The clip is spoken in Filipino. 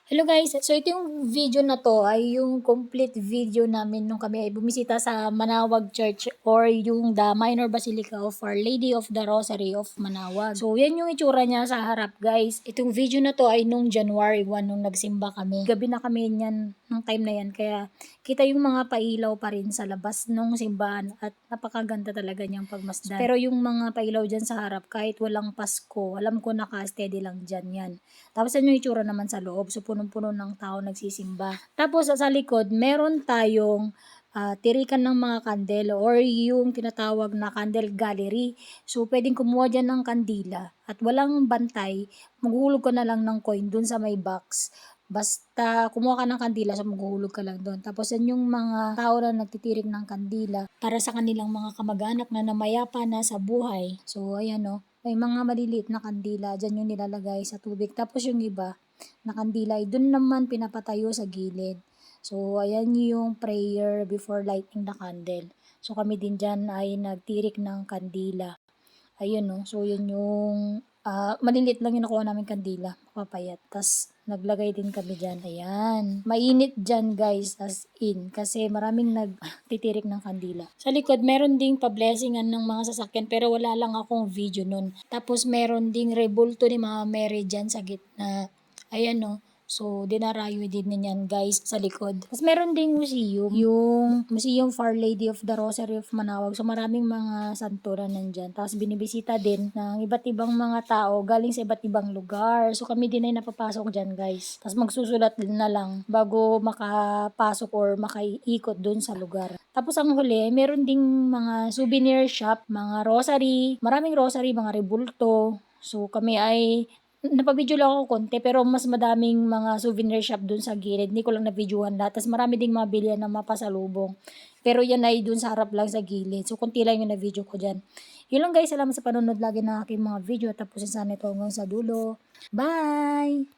Hello guys, so ito yung video na to ay yung complete video namin nung kami ay bumisita sa Manawag Church or yung The Minor Basilica of Our Lady of the Rosary of Manawag. So yan yung itsura niya sa harap guys. Itong video na to ay nung January 1 nung nagsimba kami. Gabi na kami niyan nung time na yan kaya kita yung mga pailaw pa rin sa labas nung simbahan at napakaganda talaga niyang pagmasdan. Pero yung mga pailaw dyan sa harap kahit walang Pasko, alam ko naka-steady lang dyan yan. Tapos yan yung itsura naman sa loob. So punong-puno ng tao nagsisimba. Tapos sa likod, meron tayong tirikan ng mga kandel or yung tinatawag na candle gallery. So pwedeng kumuha dyan ng kandila at walang bantay, maghuhulog ka na lang ng coin dun sa may box. Basta kumuha ka ng kandila, so maghuhulog ka lang doon. Tapos yan yung mga tao na nagtitirik ng kandila para sa kanilang mga kamag-anak na namayapa na sa buhay. So ayan o, may mga maliliit na kandila, dyan yung nilalagay sa tubig. Tapos yung iba na kandila ay dun naman pinapatayo sa gilid. So ayan yung prayer before lighting the candle. So kami din dyan ay nagtirik ng kandila. Ayun no, so yun yung maliliit lang yung nakuha namin kandila, papayat. Tas naglagay din kami dyan. Ayan. Mainit dyan guys, as in. Kasi maraming nagtitirik ng kandila. Sa likod, meron ding pa-blessingan ng mga sasakyan pero wala lang akong video nun. Tapos meron ding rebulto ni Mama Mary dyan sa gitna. Ayan no. So, dinarayo din niyan guys sa likod. Tapos meron ding museum, yung Museum for Our Lady of the Rosary of Manawag. So, maraming mga santo na nandyan. Tapos binibisita din ng iba't ibang mga tao galing sa iba't ibang lugar. So, kami din ay napapasok dyan guys. Tapos magsusulat na lang bago makapasok or makaiikot dun sa lugar. Tapos ang huli, meron ding mga souvenir shop, mga rosary, maraming rosary, mga rebulto. So, kami ay napabidyo lang ako konti pero mas madaming mga souvenir shop dun sa gilid. Hindi ko lang na-videohan lahat. Tapos marami ding mga bilihan na mapasalubong. Pero yan ay dun sa harap lang sa gilid. So konti lang yung na-video ko dyan. Yun lang guys. Salamat sa panonood lagi ng aking mga video. Tapos sana ito hanggang sa dulo. Bye!